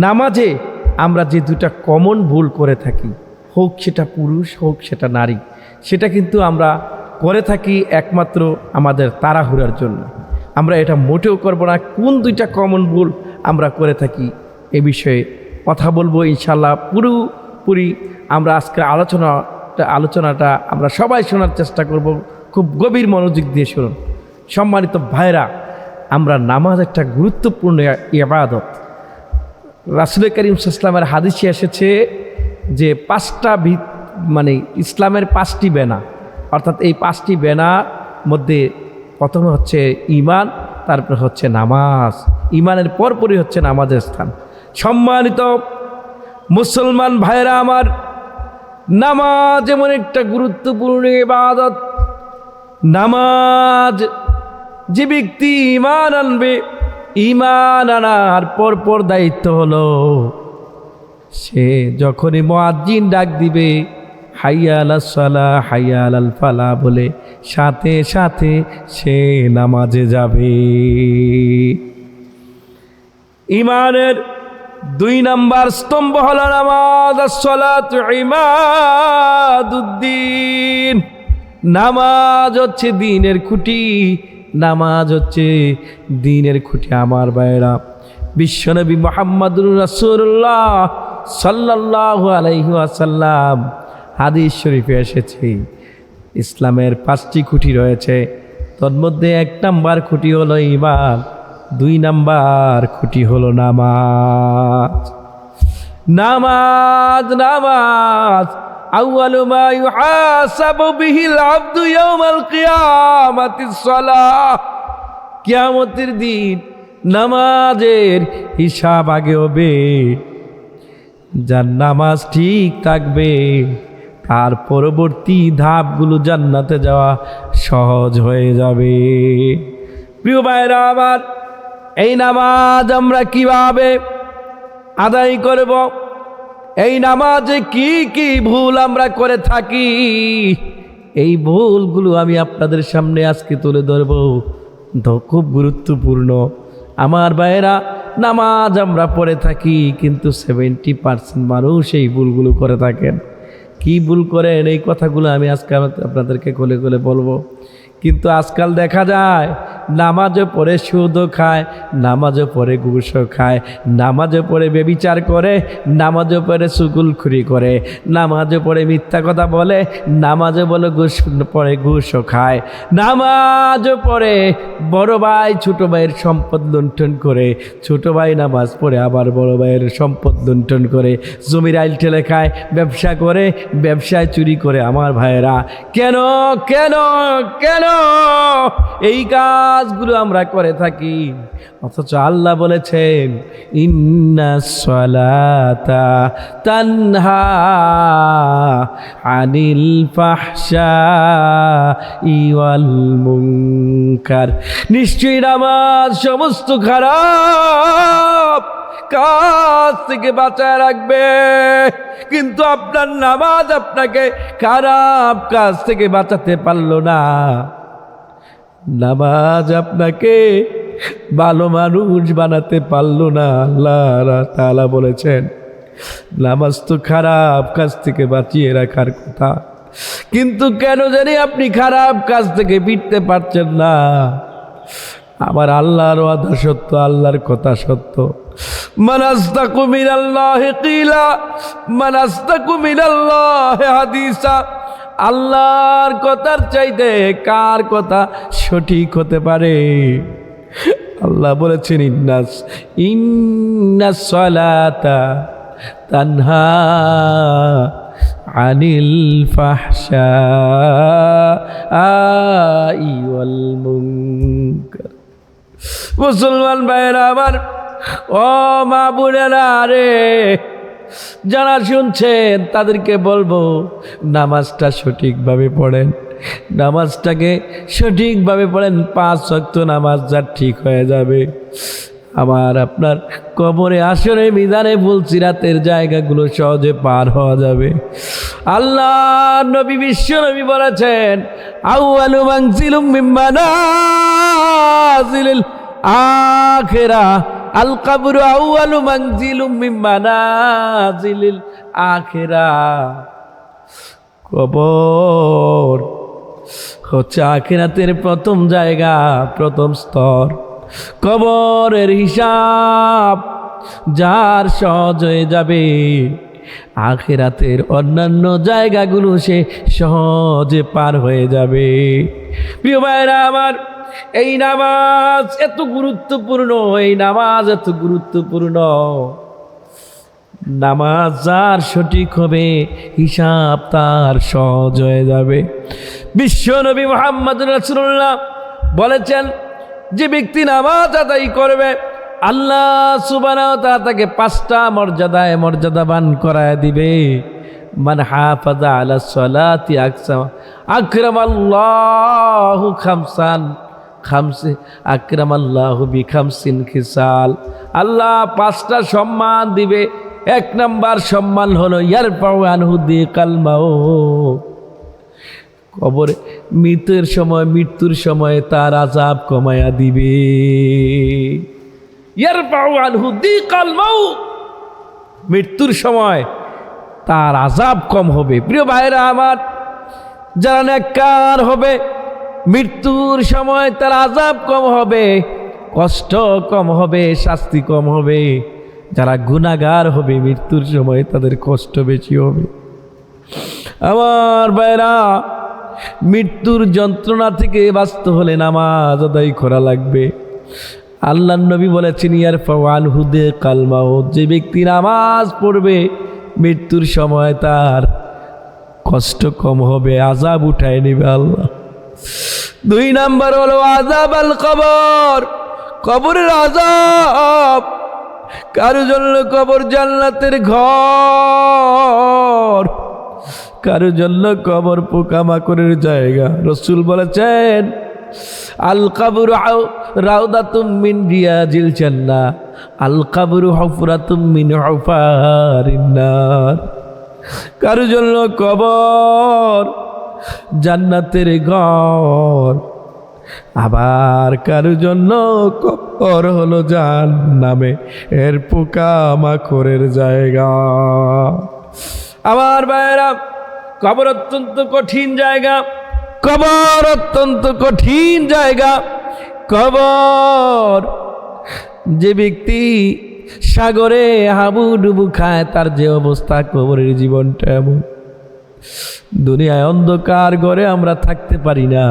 নামাজে আমরা যে দুটা কমন ভুল করে থাকি, হোক সেটা পুরুষ হোক সেটা নারী, সেটা কিন্তু আমরা করে থাকি একমাত্র আমাদের তাড়াহুড়ার জন্য। আমরা এটা মোটেও করব না। কোন দুইটা কমন ভুল আমরা করে থাকি এ বিষয়ে কথা বলবো ইনশাল্লাহ। পুরোপুরি আমরা আজকের আলোচনাটা আমরা সবাই শোনার চেষ্টা করব। খুব গভীর মনোযোগ দিয়ে শুনুন। সম্মানিত ভাইরা, আমরা নামাজ একটা গুরুত্বপূর্ণ ইবাদত। রাসূল করিম সাল্লাল্লাহু আলাইহি ওয়াসাল্লামের হাদিসে এসেছে যে ইসলামের 5টি বেনা, অর্থাৎ এই 5টি বেনার মধ্যে প্রথমে হচ্ছে ঈমান, তারপর হচ্ছে নামাজ। ঈমানের পরপরই হচ্ছে নামাজের স্থান। সম্মানিত মুসলমান ভাইরা আমার, নামাজ এমন একটা গুরুত্বপূর্ণ ইবাদত। নামাজ যে ব্যক্তি ঈমান আনবে, ঈমান আনার পরপর দায়িত্ব হলো সে যখনই মুয়াজ্জিন ডাক দিবে হাইয়া আলাস সালাহ হাইয়া আলাল ফালাহ বলে, সাথে সাথে সে নামাজে যাবে। ঈমানের 2 নাম্বার স্তম্ভ হলো নামাজ। as-salatu ইমাদুদ্দিন। নামাজ হচ্ছে দ্বীনের খুঁটি। নামাজ হচ্ছে দ্বীনের খুঁটি। আমার ভাইরা, বিশ্বনবী মুহাম্মদুর রাসূলুল্লাহ সাল্লাল্লাহু আলাইহি ওয়াসাল্লাম হাদিস শরীফে এসেছে ইসলামের 5টি খুঁটি রয়েছে। তন্মধ্যে 1 নাম্বার খুঁটি হলো ঈমান, 2 নাম্বার খুঁটি হলো নামাজ। নামাজ নামাজ আউয়ালু মা ইউহাসাবু বিহিল আবদু ইয়াউমাল কিয়ামাতিস সালাহ। কিয়ামতের দিন নামাজের হিসাব আগে হবে। যার নামাজ ঠিক থাকবে তার পরবর্তী ধাপগুলো জান্নাতে যাওয়া সহজ হয়ে যাবে। প্রিয় ভাইরা আমার, এই নামাজ আমরা কিভাবে আদায় করব? এই নামাজে কি কি ভুল আমরা করে থাকি, এই ভুলগুলো আমি আপনাদের সামনে আজকে তুলে ধরব। খুব গুরুত্বপূর্ণ। আমার ভাইয়েরা, নামাজ আমরা পড়ে থাকি, কিন্তু 70% মানুষ এই ভুলগুলো করে থাকেন। কি ভুল করেন এই কথাগুলো আমি আজকে আপনাদেরকে খুলে খুলে বলবো। কিন্তু আজকাল দেখা যায় নামাজও পড়ে সুদও খায়, নামাজও পড়ে ঘুষও খায়, নামাজও পড়ে ব্যভিচার করে, নামাজও পড়ে চুগলখড়ি করে, নামাজও পড়ে মিথ্যা কথা বলে, নামাজও বলে পড়ে ঘুষও খায়, নামাজও পড়ে বড় ভাই ছোট ভাইয়ের সম্পদ লুণ্ঠন করে, ছোট ভাই নামাজ পড়ে আবার বড় ভাইয়ের সম্পদ লুণ্ঠন করে, জমির আইল ঠেলে খায়, ব্যবসা করে, ব্যবসায় চুরি করে। আমার ভাইয়েরা, কেন কেন কেন এই কাজগুলো আমরা করে থাকি? অথচ আল্লাহ বলেছেন ইন্নাস সালাতা তানহা আনিল ফাহশাই ওয়াল মুনকার। নিশ্চয়ই নামাজ সমস্ত খারাপ কাজ থেকে বাঁচায় রাখবে। কিন্তু আপনার নামাজ আপনাকে খারাপ কাজ থেকে বাঁচাতে পারলো না। নামাজ আপনাকে ভালো মানুষ বানাতে পারলো না। আল্লাহ তাআলা বলেছেন নামাজ তো খারাপ কাজ থেকে বাঁচিয়ে রাখার কথা, কিন্তু কেন জানি আপনি খারাপ কাজ থেকে ফিরতে পারছেন না। আমার আল্লাহর ওয়াদা সত্য, আল্লাহর কথা সত্য। মান আসদাকু মিনাল্লাহি কিলা, মান আসদাকু মিনাল্লাহি হাদিসা। আল্লাহর কথার চাইতে কার কথা সঠিক হতে পারে? আল্লাহ বলেছেন ইন্নাস সালাতা তানহা আনিল ফাহশাই ওয়াল মুনকার। মুসলমান ভাইরা আমার, ও মা বোনেরা রে, যারা শুনছেন তাদেরকে বলবো নামাজটা সঠিকভাবে পড়েন, নামাজটাকে সঠিকভাবে পড়েন। 5 ওয়াক্ত নামাজ যা ঠিক হয়ে যাবে, আমার আপনার কবরে আসরে মিজানে ফুলসিরাতের জায়গাগুলো সহজে পার হওয়া যাবে। আল্লাহ নবী বিশ্ব নবী বলেছেন আউয়ালু মানজিলুম মিন মানাজিলিল আখিরাহ আল কবরু আউয়ালু মানজিলুম মিন মানাজিলিল আখিরাহ। কবর হচ্ছে আখিরাতের প্রথম জায়গা, প্রথম স্তর। কবরের হিসাব যার সহজ হয়ে যাবে, আখিরাতের অন্যান্য জায়গাগুলো সে সহজে পার হয়ে যাবে। প্রিয় ভাইরা আমার, এই নামাজ এত গুরুত্বপূর্ণ, এই নামাজ এত গুরুত্বপূর্ণ। নামাজ যার সঠিক হবে, হিসাব তার সহজ হয়ে যাবে। বিশ্ব নবী মুহাম্মদ রাসূলুল্লাহ বলেছেন, যে ব্যক্তি নামাজ আদায় করবে, আল্লাহ সুবহানাহু ওয়া তাআলা তাকে 5টা মর্যাদায় মর্যাদাবান করায় দিবে। মান হাফাযা আলা সলাতি আকরামাল্লাহু আকরামাল্লাহু বিখামসিন খিসাল। আল্লাহ 5টা সম্মান দিবে। 1 নাম্বার সম্মান হলো ইয়ারফাউ আনহু দিকাল মাউত। কবরে মৃত্যুর সময় তার আযাব কমায়া দিবে। ইয়ারফাউ আনহু দিকাল মাউত, মৃত্যুর সময় তার আযাব কম হবে। প্রিয় ভাইরা আমার, যারা নেককার হবে, মৃত্যুর সময় তার আযাব কম হবে, কষ্ট কম হবে, শাস্তি কম হবে। যারা গুনাহগার হবে, মৃত্যুর সময় তাদের কষ্ট বেশি হবে। আমার ভাইরা, মৃত্যুর যন্ত্রণা থেকে বাঁচতে হলে নামাজ আদায় করা লাগবে। আল্লাহর নবী বলেছেন, ইয়ারফাউ আনহু দিকাল মাউত, যে ব্যক্তি নামাজ পড়বে, মৃত্যুর সময় তার কষ্ট কম হবে, আযাব উঠায় নেবে আল্লাহ। 2 নাম্বার হলো আযাব আল কবর, কবরের আযাব। কারো জন্য কবর জান্নাতের ঘর, কারো জন্য কবর পোকামাকড়ের জায়গা। রাসূল বলেছেন, আল কবরু রাউদাতুম মিন রিয়াজিল জান্নাহ, আল কবরু হুফরাতুম মিন হুফারিন নার। কারো জন্য কবর জান্নাতের ঘর, আবার কারো জন্য কবর হলো জাহান্নামে এর পোকামাকড়ের জায়গা। আমার ভাইরা, কবর অত্যন্ত কঠিন জায়গা, কবর অত্যন্ত কঠিন জায়গা। কবর, যে ব্যক্তি সাগরে হাবুডুবু খায়, তার যে অবস্থা, কবরের জীবনটা এমন। দুনিয়ায় অন্ধকার ঘরে আমরা থাকতে পারি না,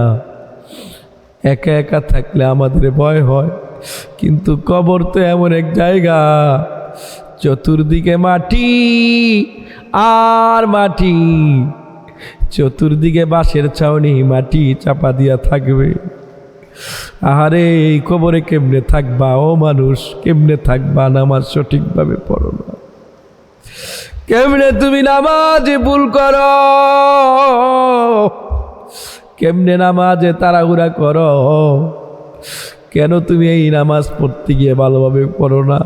একা একা থাকলে আমাদের ভয় হয়। কিন্তু কবর তো এমন এক জায়গা, চতুর্দিকে মাটি আর মাটি, চতুর্দিকে বাঁশের ছাউনি, মাটি চাপা দিয়া থাকবে। আহারে, এই কবরে কেমনে থাকবা ও মানুষ, কেমনে থাকবা? নামাজ সঠিকভাবে পড়ো না, কেমনে তুমি নামাজে ভুল করো, কেমনে নামাজে তাড়াহুড়া করো, কেন তুমি এই নামাজ পড়তে গিয়ে ভালোভাবে পড়ো না?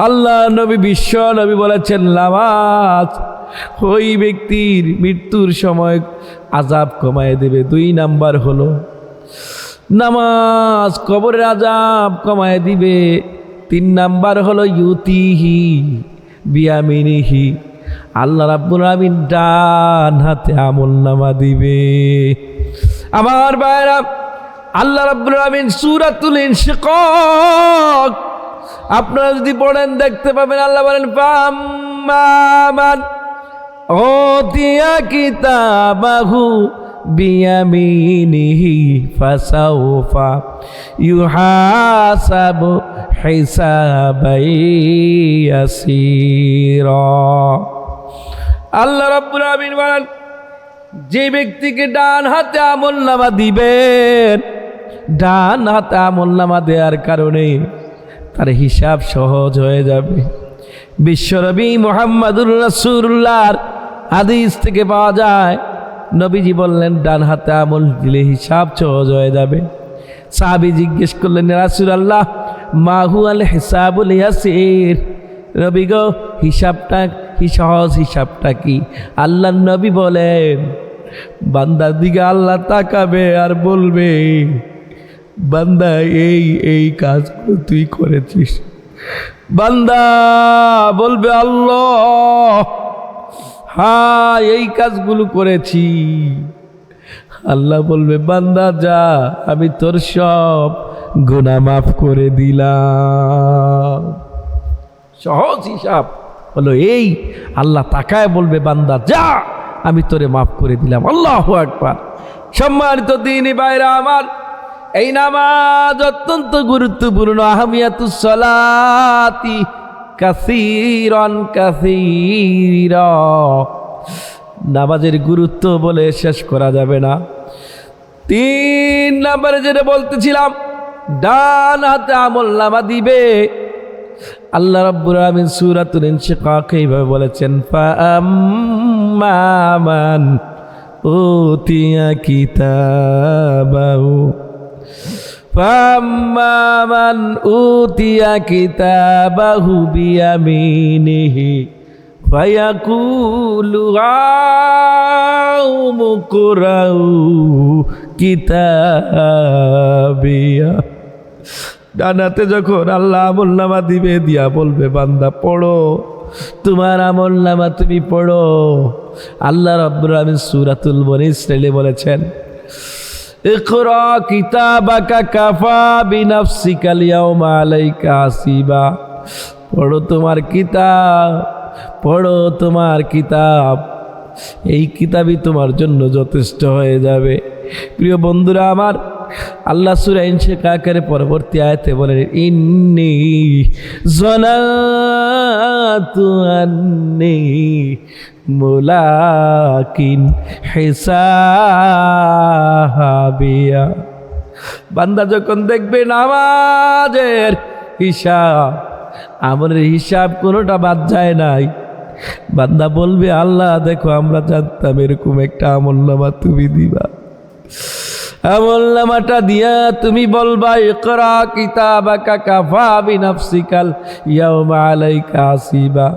আল্লাহ নবী, বিশ্ব নবী বলেছেন, নামাজ ওই ব্যক্তির মৃত্যুর সময় আযাব কমায় দেবে। 2 নাম্বার হলো নামাজ কবরের আযাব কমায় দিবে। 3 নাম্বার হলো ইউতিহি বিয়ামিনিহি, আল্লাহ রাব্বুল আমিন ডান হাতে আমলনামা দিবে। আমার ভাইরা, আল্লাহ রাব্বুল আমিন সূরাতুল ইনশিকাক আপনারা যদি পড়েন দেখতে পাবেন, আল্লাহ বলেন, ফাম্মান উতিয়া কিতাবাহু বিয়ামিনিহি ফাসাউফা ইউহাসাবু হিসাবাই ইয়াসীরা। আল্লাহ রাব্বুল আমিন বলেন, যে ব্যক্তিকে ডান হাতে আমলনামা দিবেন, ডান হাতে আমলনামা দেওয়ার কারণে তার হিসাব সহজ হয়ে যাবে। বিশ্বনবী মুহাম্মদুর রাসূলুল্লাহর হাদিস থেকে পাওয়া যায়, নবীজি বললেন, ডান হাতে আমল দিলে হিসাব সহজ হয়ে যাবে। সাহাবী জিজ্ঞেস করলেন, রাসূলুল্লাহ, মা হুয়াল হিসাবুল ইয়াসির? নবী গো, হিসাবটা কি সহজ, হিসাবটা কি? আল্লাহর নবী বলেন, বান্দার দিকে আল্লাহ তাকাবে আর বলবে, বান্দা এই কাজগুলো তুই করেছিস। বান্দা বলবে আল্লাহ হ্যাঁ এই কাজগুলো করেছি। আল্লাহ বলবে বান্দা যা, আমি তোর সব গুনাহ মাফ করে দিলাম। সহজ হিসাব হলো এই। আল্লাহ তাকায় বলবে বান্দা যা, আমি তোরে মাফ করে দিলাম। আল্লাহু আকবার। সম্মানিত দ্বীনি ভাইরা আমার, এই নামাজ অত্যন্ত গুরুত্বপূর্ণ। আহমিয়াতুস সালাতি কাসীরান কাসীরা। নামাজের গুরুত্ব বলে শেষ করা যাবে না। 3 নম্বরে যেটা বলতেছিলাম, ডান হাতে আমলনামা দিবে। আল্লাহ রাব্বুল আলামিন সূরাতুল ইনশিকাক এইভাবে বলেছেন, ফাআম্মা মান উতিয়া কিতাবাহু ফাআম্মা মান উতিয়া কিতাবাহু বিয়ামিনিহি ফায়াকুলু হাউমু কুরাউ কিতাবিয়া। ডানাতে যখন আল্লাহ আমলনামা দিবে, দিয়া বলবে বান্দা পড়ো, তোমার আমলনামা তুমি পড়ো। আল্লাহ রাব্বুল আলামিন সূরাতুল বনী ইসরাঈলে বলেছেন, ইকরা কিতাবাকা কাফা বিনাফসিকাল ইয়াউমা আলাইকা হাসিবা। পড়ো তোমার কিতাব, পড়ো তোমার কিতাব, এই কিতাবই তোমার জন্য যথেষ্ট হয়ে যাবে। প্রিয় বন্ধুরা আমার, আল্লাহ সূরা ইনশিকাকের পরবর্তী আয়াতে বলেন, ইন্নী যানাতু আন্নী মুলাকিন হিসাবিয়া। বান্দা যখন দেখবে নামাজের হিসাব, আমলের হিসাব কোনোটা বাদ যায় নাই, বান্দা বলবে আল্লাহ দেখো আমরা জানতাম এরকম একটা আমলনামা তুমি দিবা। আমলনামাটা দিয়া তুমি বলবা, ইকরা কিতাবাকা কাফা বিনাফসিকাল ইয়াউমা আলাইকা হাসিবা।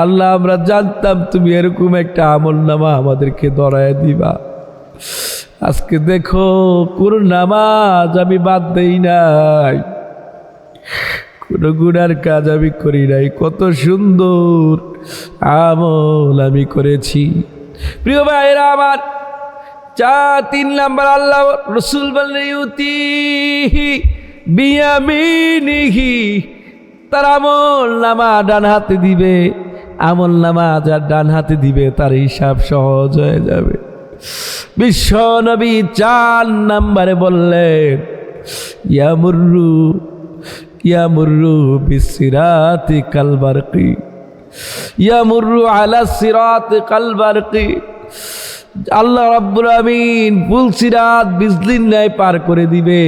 আল্লাহ আমরা জানতাম তুমি এরকম একটা আমলনামা আমাদেরকে ধরায় দিবা। আজকে দেখো কোন নামাজ আমি বাদ দেই নাই, কোন গুনার কাজ আমি করি নাই, কত সুন্দর আমল আমি করেছি। প্রিয় ভাইরা আমার, 3 নাম্বার আল্লাহ রসুল বলেন, ইউতিহি বিয়ামিনিহি। তার আমলনামা ডান হাতে দিবে, আমলনামা যার ডান হাতে দিবে তার হিসাব সহজ হয়ে যাবে। বিশ্ব নবী 4 নম্বরে বললেন, ইয়ামুরু বিসিরাতি কালবারকি, ইয়ামুরু আলা সিরাতি কালবারকি। আল্লাহ রাব্বুল আমিন পুলসিরাত বিজলির ন্যায় পার করে দিবে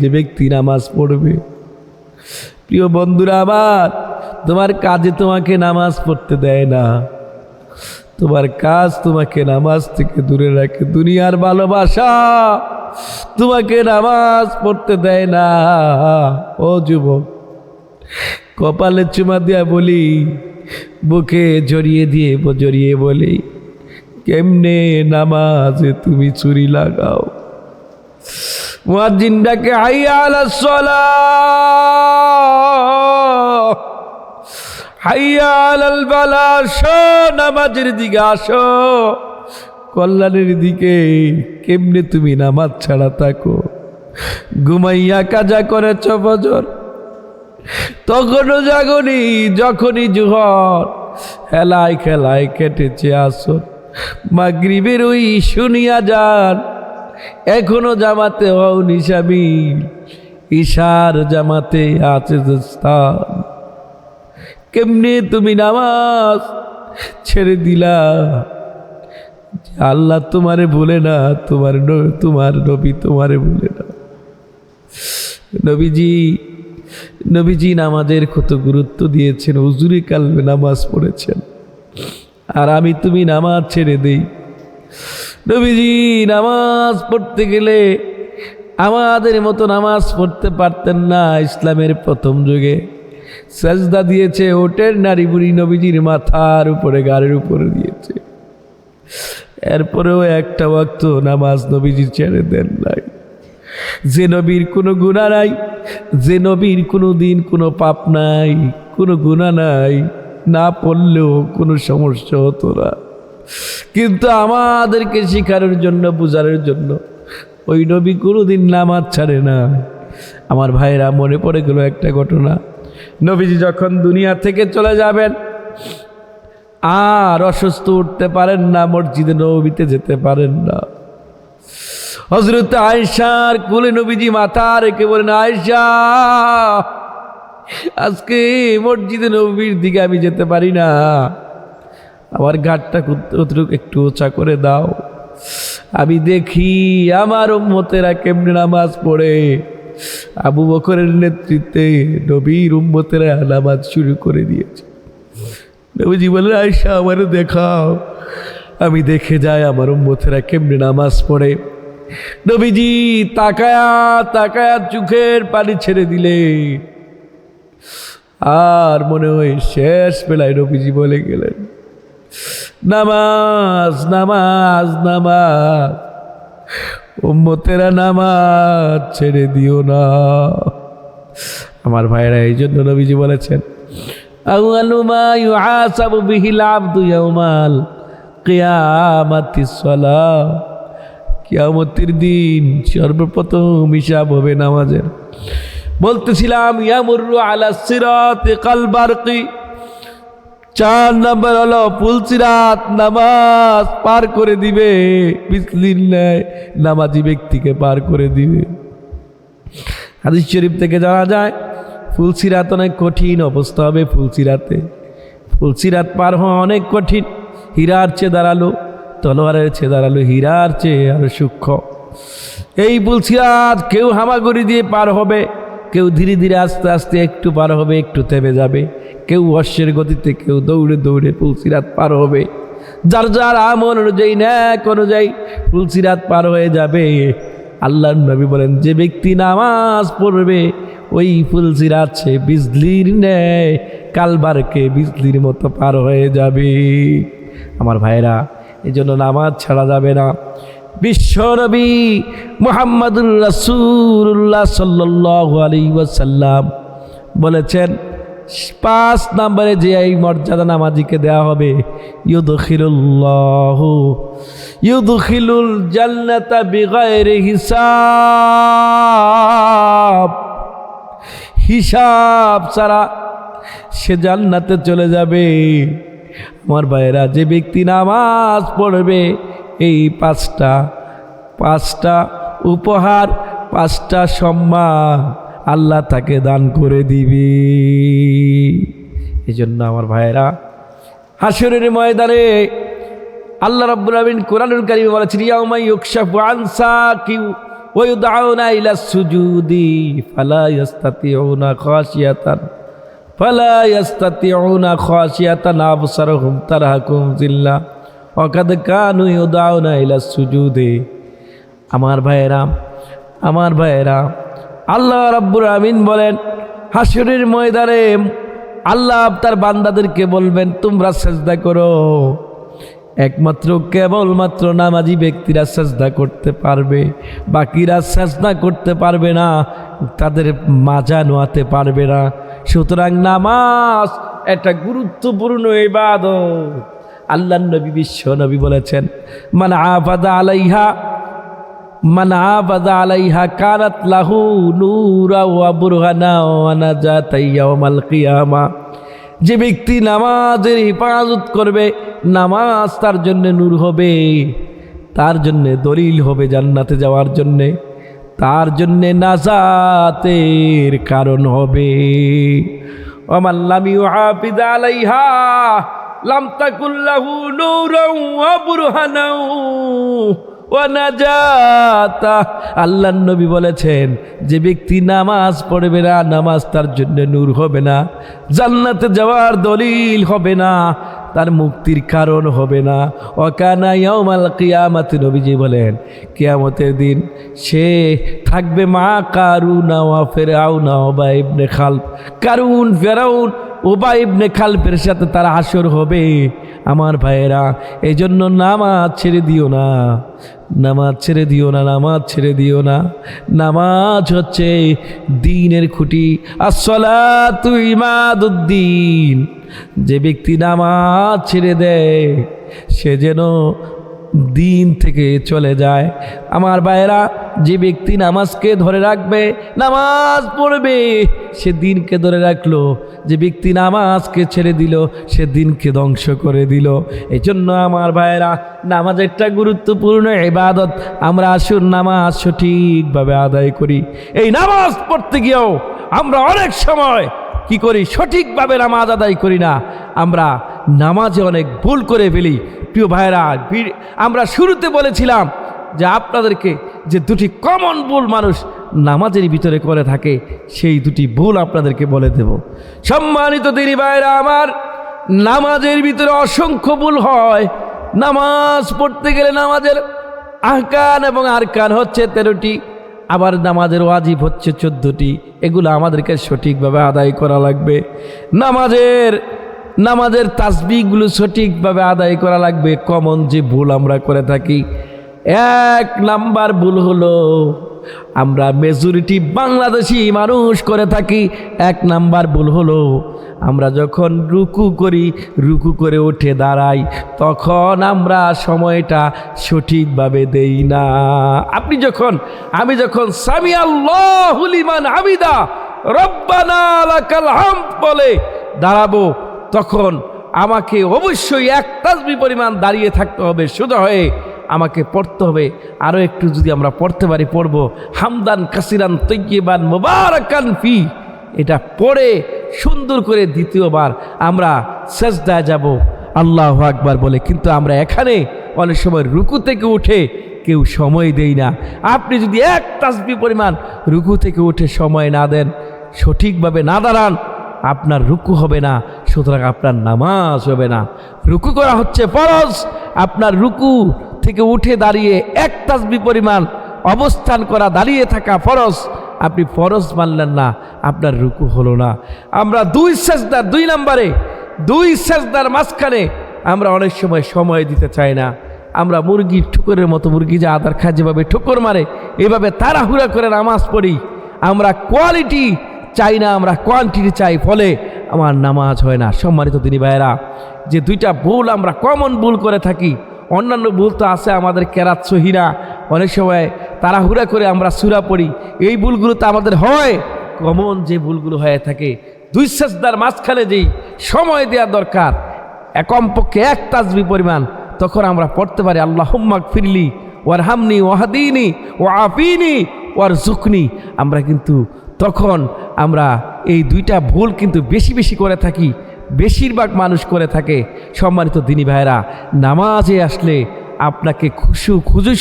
যে ব্যক্তি নামাজ পড়বে। প্রিয় বন্ধুরা আমার, তোমার কাজে তোমাকে নামাজ পড়তে দেয় না, তোমার কাজ তোমাকে নামাজ থেকে দূরে রাখে। দুনিয়ার ভালোবাসা তোমাকে নামাজ পড়তে দেয় না। ও যুবক, কপালে চুমা দিয়া বলি, বুকে জড়িয়ে বলি, কেমনে নামাজে তুমি চুরি লাগাও। মুয়াজ্জিন ডাকে, হাইয়া আলাস সালাহ, হাইয়া আলাল ফালাহ। আসো নামাজের দিকে আসো, কল্যাণের দিকে। কেমনে তুমি নামাজ ছাড়া থাকো? ঘুমাইয়া কাজা করেছ ফজর, তখনও জাগনি, যখনই জোহর, খেলায় খেলায় কেটেছে আসর। মাগরিবের ওই শুনিয়া যান, এখনো জামাতে হওনি শামিল, ঈশার জামাতে আছে স্থান। কেমনে তুমি নামাজ ছেড়ে দিলা? আল্লাহ তোমারে ভুলে না, তোমার নবী তোমারে ভুলে না। নবীজি নামাজের কত গুরুত্ব দিয়েছেন, হুজুরি কালবে নামাজ পড়েছেন, আর আমি তুমি নামাজ ছেড়ে দেই। নবীজি নামাজ পড়তে গেলে আমাদের মতো নামাজ পড়তে পারতেন না। ইসলামের প্রথম যুগে সাজদা দিয়েছে ওটের নারী বুড়ি, নবীজির মাথার উপরে, গাড়ির উপরে দিয়েছে। এরপরেও একটা ওয়াক্ত নামাজ নবীজি ছেড়ে দেন নাই। যে নবীর কোনো গুনাহ নাই, যে নবীর কোনো দিন কোনো পাপ নাই, কোনো গুনাহ নাই, না পড়লেও কোনো সমস্যা হতো না। কিন্তু আমাদেরকে শেখানোর জন্য, বুঝানোর জন্য ওই নবী কোনোদিন নামাজ ছাড়ে না। আমার ভাইরা, মনে পড়ে গেল একটা ঘটনা। নবীজি যখন দুনিয়া থেকে চলে যাবেন, আর অসুস্থ, উঠতে পারেন না, মসজিদে নববীতে যেতে পারেন না। হযরত আয়েশার কোলে নবীজি মাথা রেখে বলেন, আয়েশা, আজকে মসজিদে নববীর দিকে আমি যেতে পারি না, আমার ঘাটটা একটু উঁচা করে দাও, আমি দেখি আমার উম্মতেরা কেমনে নামাজ পড়ে। আবু বকরের নেতৃত্বে নবীর উম্মতেরা নামাজ শুরু করে দিয়েছে। নবীজি বলেন, আয়েশা, আমার দেখাও, আমি দেখে যাই আমার উম্মতেরা কেমনে নামাজ পড়ে। নবীজি তাকায়া তাকায়া চোখের পানি ছেড়ে দিলে, আর মনে হয় শেষ বেলায় নবীজি বলে গেলেন, নামাজ, নামাজ, নামাজ, উম্মতেরা নামাজ ছেড়ে দিও না। আমার ভাইরা, এই জন্য নবীজি বলেছেন, আউয়ালু মা ইউহাসাবু বিহিল আবদু ইয়াউমাল কিয়ামাতিস সালাহ। কিয়ামতের দিন সর্বপ্রথম হিসাব হবে নামাজের। বলতেছিলাম, ইয়ামুরু আলা সিরাতি কাল বারকি, 4 নম্বর হলো পুলসিরাত নামাজ পার করে দিবে, বিজলির ন্যায় নামাজি ব্যক্তিকে পার করে দিবে। হাদিস শরীফ থেকে জানা যায়, ফুলসিরাত অনেক কঠিন অবস্থা হবে। ফুলসিরাত পার হওয়া অনেক কঠিন। হীরার চেয়ে দাঁড়ালো, তলোয়ারের চেয়ে দাঁড়ালো, হীরার চেয়ে আরো সূক্ষ্ম। এই ফুলসিরাত কেউ হামাগুড়ি দিয়ে পার হবে, কেউ ধীরে ধীরে আস্তে আস্তে একটু পার হবে, একটু থেমে যাবে, কেউ অশ্বের গতিতে, কেউ দৌড়ে দৌড়ে ফুলসিরাত পার হবে। যার যার আমল অনুযায়ী, ন্যাক অনুযায়ী ফুলসিরাত পার হয়ে যাবে। আল্লাহর নবী বলেন, যে ব্যক্তি নামাজ পড়বে ওই ফুলসিরাত সে বিজলির ন্যায় কালবারকে বিজলির মতো পার হয়ে যাবে। আমার ভাইরা, এই জন্য নামাজ ছাড়া যাবে না। বিশ্বনবী মুহাম্মদুর রাসূলুল্লাহ সাল্লাল্লাহু আলাইহি ওয়াসাল্লাম বলেছেন, 5 নম্বরে যে এই মর্যাদা নামাজিকে দেওয়া হবে, ইউদখিলুল জান্নাতা বিগাইরি হিসাব। হিসাব ছাড়া সে জান্নাতে চলে যাবে। আমার ভাইরা, যে ব্যক্তি নামাজ পড়বে, এই 5টা উপহার, 5টা সম্মান আল্লাহ তাকে দান করে দিবে। এই জন্য আমার ভাইরা, হাসরের ময়দানে আল্লাহ রাব্বুল আলামিন কোরআনুল কারীমে বলেছেন, ইয়াউমা ইউকশাফু আন সাকিন ওয়া ইউদআউনা ইলা সুজুদি ফালা ইয়াস্তাতিউনা খাশিয়াতান আবসারুহুম তারহাকুম যিল্লা ওয়া কাদ কানু ইউদআউনা ইলা সুজুদি। আমার ভাইয়েরা, আল্লাহ রাব্বুল আমিন বলেন, হাসরের ময়দানে আল্লাহ তার বান্দাদেরকে বলবেন, তোমরা সিজদা করো। একমাত্র কেবলমাত্র নামাজি ব্যক্তিরা সিজদা করতে পারবে, বাকিরা সিজদা করতে পারবে না, তাদের মাজা নোয়াতে পারবে না। সুতরাং নামাজ একটা গুরুত্বপূর্ণ ইবাদত। আল্লাহর নবী, বিশ্ব নবী বলেছেন, মান আবাদা আলাইহা কানাত লাহু নূরা ওয়া বুরহানা ওয়া নাজাতা ইয়াউমাল কিয়ামা। যে ব্যক্তি নামাজের হিফাজত করবে, নামাজ তার জন্য নূর হবে, তার জন্য দলিল হবে জান্নাতে যাওয়ার জন্যে, তার জন্যে নাজাতের কারণ হবে। ওয়া মান লাম ইউহাফিজ আলাইহা লাম তাকুল লাহু নূরান ওয়া বুরহানান ওয়া নাজাতা। আল্লাহর নবী বলেছেন, যে ব্যক্তি নামাজ পড়বে না, নামাজ তার জন্য নূর হবে না, জান্নাতে যাওয়ার দলিল হবে না, তার মুক্তির কারণ হবে না। ওয়া কানা ইয়াউমাল কিয়ামাতি, নবীজি বলেন, কিয়ামতের দিন সে থাকবে মা কারুন ওয়া ফিরআউন ওয়া ইবনে খালফ। কারুন, ফিরআউন উবাই ইবনে খালফের সাথে তার হাসর হবে। আমার ভাইয়েরা, এই জন্য নামাজ ছেড়ে দিও না, নামাজ ছেড়ে দিও না, নামাজ ছেড়ে দিও না। নামাজ হচ্ছে দ্বীনের খুঁটি। আসসালাতু ইমাদুদ্দিন। যে ব্যক্তি নামাজ ছেড়ে দেয় সে যেন দিন থেকে চলে যায়। আমার ভাইয়েরা, যে ব্যক্তি নামাজকে ধরে রাখবে, নামাজ পড়বে, সে দিনকে ধরে রাখলো। যে ব্যক্তি নামাজকে ছেড়ে দিল সে দিনকে ধ্বংস করে দিল। এই জন্য আমার ভাইয়েরা, নামাজ একটা গুরুত্বপূর্ণ ইবাদত। আমরা আসুন নামাজ সঠিকভাবে আদায় করি। এই নামাজ পড়তে গিয়েও আমরা অনেক সময় কি করি, সঠিকভাবে নামাজ আদায় করি না। আমরা নামাজে অনেক ভুল করে ফেলি। প্রিয় ভাইরা, আমরা শুরুতে বলেছিলাম যে আপনাদেরকে যে দুটি কমন ভুল মানুষ নামাজের ভিতরে করে থাকে, সেই দুটি ভুল আপনাদেরকে বলে দেব। সম্মানিত দিনী ভাইরা আমার, নামাজের ভিতরে অসংখ্য ভুল হয়। নামাজ পড়তে গেলে নামাজের আহকাম এবং আরকান হচ্ছে 13টি, আবার নামাজের ওয়াজিব হচ্ছে 14টি। এগুলো আমাদেরকে সঠিকভাবে আদায় করা লাগবে। নামাজের তাসবিহগুলো সঠিকভাবে আদায় করা লাগবে। কমন যে ভুল আমরা করে থাকি, 1 নাম্বার ভুল হলো আমরা মেজরিটি বাংলাদেশি মানুষ করে থাকি। 1 নাম্বার ভুল হলো আমরা যখন রুকু করি, রুকু করে উঠে দাঁড়াই, তখন আমরা সময়টা সঠিকভাবে দেই না। আমি যখন সামি আল্লাহু লিমান হামিদা রব্বানা লাকাল হামদ বলে দাঁড়াবো, তখন আমাকে অবশ্যই 1 তাসবিহ পরিমাণ দাঁড়িয়ে থাকতে হবে, সোজা হয়ে আমাকে পড়তে হবে। আরও একটু যদি আমরা পড়তে পারি পড়বো, হামদান কাসিরান তৈয়িবান মুবারাকান ফি। এটা পড়ে সুন্দর করে দ্বিতীয়বার আমরা সেজদায় যাব আল্লাহু আকবার বলে। কিন্তু আমরা এখানে অনেক সময় রুকু থেকে উঠে কেউ সময় দেই না। আপনি যদি 1 তাসবিহ পরিমাণ রুকু থেকে উঠে সময় না দেন, সঠিকভাবে না দাঁড়ান, আপনার রুকু হবে না, সুতরাং আপনার নামাজ হবে না। রুকু করা হচ্ছে ফরজ। আপনার রুকু থেকে উঠে দাঁড়িয়ে 1 তাসবিহ পরিমাণ অবস্থান করা, দাঁড়িয়ে থাকা ফরজ। আপনি ফরজ মানলেন না, আপনার রুকু হলো না। আমরা 2 নাম্বারে 2 সেজদার মাঝখানে আমরা অনেক সময় দিতে চাই না। আমরা মুরগির ঠুকরের মতো, মুরগি যে আদার খায় যেভাবে ঠুকর মারে, এভাবে তাড়াহুড়া করে নামাজ পড়ি। আমরা কোয়ালিটি চাই না, আমরা কোয়ান্টিটি চাই, ফলে আমার নামাজ হয় না। সম্মানিত দিনী ভাইয়েরা, যে 2টা ভুল আমরা কমন ভুল করে থাকি, অন্যান্য ভুল তো আছে আমাদের কেরাত সহিনা, অনেক সময় তাড়াহুড়া করে আমরা সূরা পড়ি, এই ভুলগুলো তো আমাদের হয়। কমন যে ভুলগুলো হয়ে থাকে, 2 সেজদার মাঝখানে যেই সময় দেওয়া দরকার কমপক্ষে 1 তাসবিহ পরিমাণ, তখন আমরা পড়তে পারি আল্লাহুম্মা গফিরলি ওয়ারহামনি ওয়াহদিনি ওয়াআফিনি ওয়ারযুকনি। আমরা কিন্তু তখন আমরা এই 2টা ভুল কিন্তু বেশি করে থাকি, বেশিরভাগ মানুষ করে থাকে। সম্মানিত দিনী ভাইরা, নামাজে আসলে আপনাকে খুশু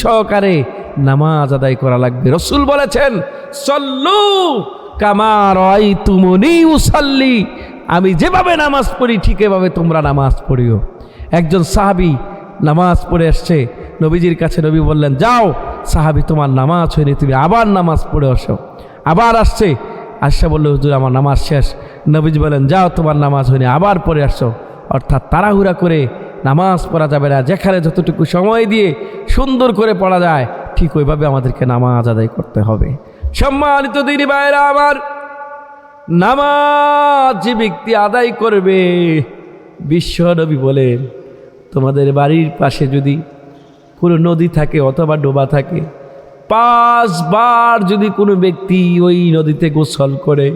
সহকারে নামাজ আদায় করা লাগবে। রাসূল বলেছেন, সল্লু কামা রাআইতুমুনি উসাল্লি। আমি যেভাবে নামাজ পড়ি ঠিক এভাবে তোমরা নামাজ পড়িও। একজন সাহাবী নামাজ পড়ে আসছে নবীজির কাছে। নবী বললেন, যাও সাহাবী, তোমার নামাজ হয়নি, তুমি আবার নামাজ পড়ে আসো। আবার আসছে, আশা বলল, হুজুর আমার নামাজ শেষ। নবীজি বলেন, যাও তোমার নামাজ হয়নি, আবার পড়ে আসো। অর্থাৎ তাড়াহুড়া করে নামাজ পড়া যাবে না। যেখানে যতটুকু সময় দিয়ে সুন্দর করে পড়া যায়, ঠিক ওইভাবে আমাদেরকে নামাজ আদায় করতে হবে। সম্মানিত দিনী ভাইরা আমার, নামাজ যে ব্যক্তি আদায় করবে, বিশ্ব নবী বলেন, তোমাদের বাড়ির পাশে যদি কোনো নদী থাকে অথবা ডোবা থাকে, 5 বার যদি কোনো ব্যক্তি ওই নদীতে গোসল করে,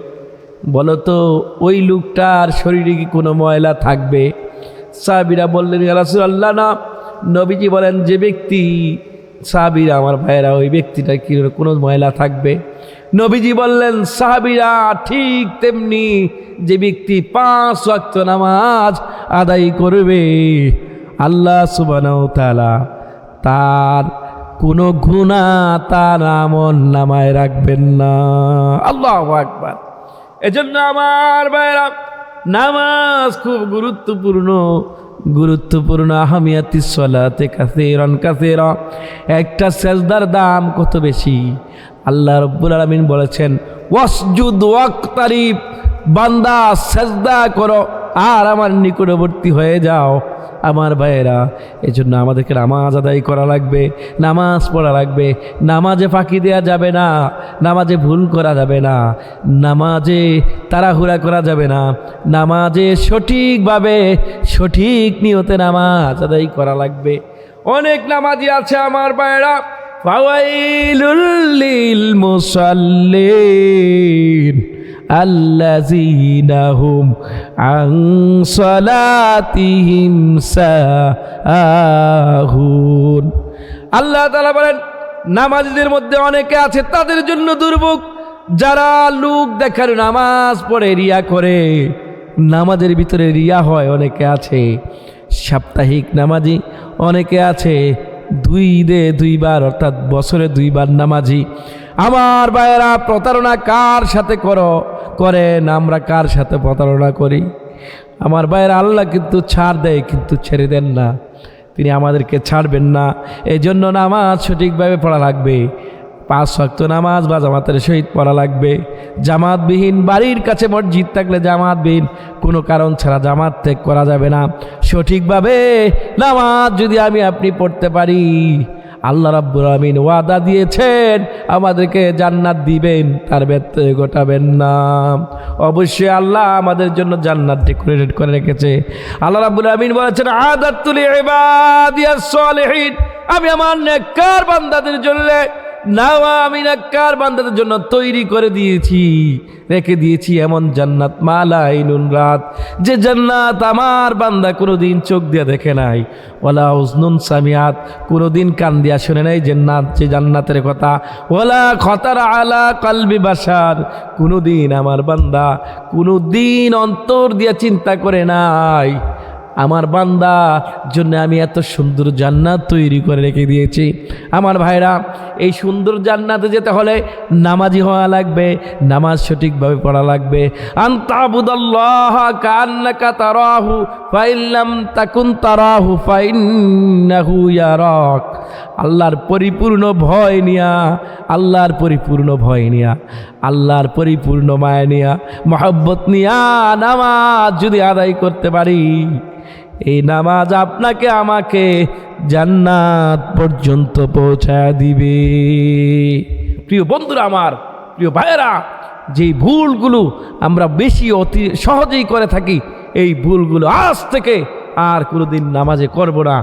বলো তো ওই লোকটার শরীরে কি কোনো ময়লা থাকবে? সাহাবীরা বললেন, ইয়া রাসূলুল্লাহ, না। নবীজি বলেন, যে ব্যক্তি, সাহাবীরা আমার ভাইয়েরা, ওই ব্যক্তিটার কি কোনো ময়লা থাকবে? নবীজি বললেন, সাহাবীরা, ঠিক তেমনি যে ব্যক্তি 5 ওয়াক্ত নামাজ আদায় করবে, আল্লাহ সুবহানাহু ওয়া তাআলা তার কোনো গুনাহ তার আমলনামায় রাখবেন না। আল্লাহু আকবার। এজন্য আমার ভাইরা, নামাজ খুব গুরুত্বপূর্ণ। আহমিয়াতিস সালাতে কাসীরা। একটা সেজদার দাম কত বেশি! আল্লাহ রাব্বুল আলামিন বলেছেন, ওয়াসজুদ ওয়াকতারিব, বান্দা সাজদা করো আর আমার নিকটবর্তী হয়ে যাও। আমার ভাইয়েরা, এই জন্য আমাদেরকে নামাজ আদায় করা লাগবে, নামাজ পড়া লাগবে। নামাজে ফাঁকি দেওয়া যাবে না, নামাজে ভুল করা যাবে না, নামাজে তাড়াহুড়া করা যাবে না, নামাজে সঠিকভাবে সঠিক নিয়তে নামাজ আদায় করা লাগবে। অনেক নামাজি আছে আমার ভাইয়েরা, ফাওয়াইলুল লিল মুসাল্লিন আল্লাযীনা হুম আন সালাতিহিম সাহুন। আল্লাহ তাআলা বলেন, নামাজীদের মধ্যে অনেকে আছে তাদের জন্য দুর্ভোগ, যারা লোক দেখার নামাজ পড়ে রিয়া করে, নামাজের ভিতরে রিয়া হয়। অনেকে আছে সাপ্তাহিক নামাজি, অনেকে আছে দুইবার অর্থাৎ বছরে 2 বার নামাজি। আমার ভাইয়েরা, প্রতারণা কার সাথে করেন? আমরা কার সাথে প্রতারণা করি? আমার ভাইয়েরা, আল্লাহ কিন্তু ছাড় দেয় কিন্তু ছেড়ে দেন না, তিনি আমাদেরকে ছাড়বেন না। এই জন্য নামাজ সঠিকভাবে পড়া লাগবে। 5 ওয়াক্ত নামাজ বা জামাতের সহিত পড়া লাগবে। জামাতবিহীন বাড়ির কাছে মসজিদ থাকলে জামাতবিহীন কোনো কারণ ছাড়া জামাত ত্যাগ করা যাবে না। সঠিকভাবে নামাজ যদি আপনি পড়তে পারি, আল্লাহ রাব্বুল আমিন ওয়াদা দিয়েছেন আমাদেরকে জান্নাত দিবেন, তার ব্যত্যয় ঘটাবেন না। অবশ্যই আল্লাহ আমাদের জন্য জান্নাত ডেকোরেট করে রেখেছে। আল্লাহ রাব্বুল আমিন বলেছেন, আদাতুল ইবাদিয়াস সালিহিন, আমি আমার নেককার বান্দাদের জন্য আমি নেককার বান্দাদের জন্য তৈরি করে রেখে দিয়েছি এমন জান্নাত, মালা আইনুন রাত, যে জান্নাত আমার বান্দা কোনোদিন চোখ দিয়ে দেখে নাই, ওয়ালা উজনুন সামিআত, কোনোদিন কান দিয়া শুনে নাই যে জান্নাতের কথা, ওয়ালা খতারা আলা কলবি বাশার, কোনোদিন আমার বান্দা কোনোদিন অন্তর দিয়া চিন্তা করে নাই। আমার বান্দা জন্য আমি এত সুন্দর জান্নাত তৈরি করে রেখে দিয়েছি। আমার ভাইরা, এই সুন্দর জান্নাতে যেতে হলে নামাজি হওয়া লাগবে, নামাজ সঠিকভাবে পড়া লাগবে। আনতাবুদাল্লাহা কান্নাকা তারাহু ফাইল্লাম তাকুন তারাহু ফাইন্নাহু ইয়ারাক। আল্লাহর পরিপূর্ণ ভয় নিয়া, আল্লাহর পরিপূর্ণ ভয় নিয়া, আল্লাহর পরিপূর্ণ মায়া নিয়া, মহব্বত নিয়া নামাজ যদি আদায় করতে পারি, এই নামাজ আপনাকে আমাকে জান্নাত পর্যন্ত পৌঁছায় দিবে। প্রিয় বন্ধুরা, আমার প্রিয় ভাইয়েরা, যেই ভুলগুলো আমরা অতি সহজেই করে থাকি, এই ভুলগুলো আজ থেকে আর কোনোদিন নামাজে করব না।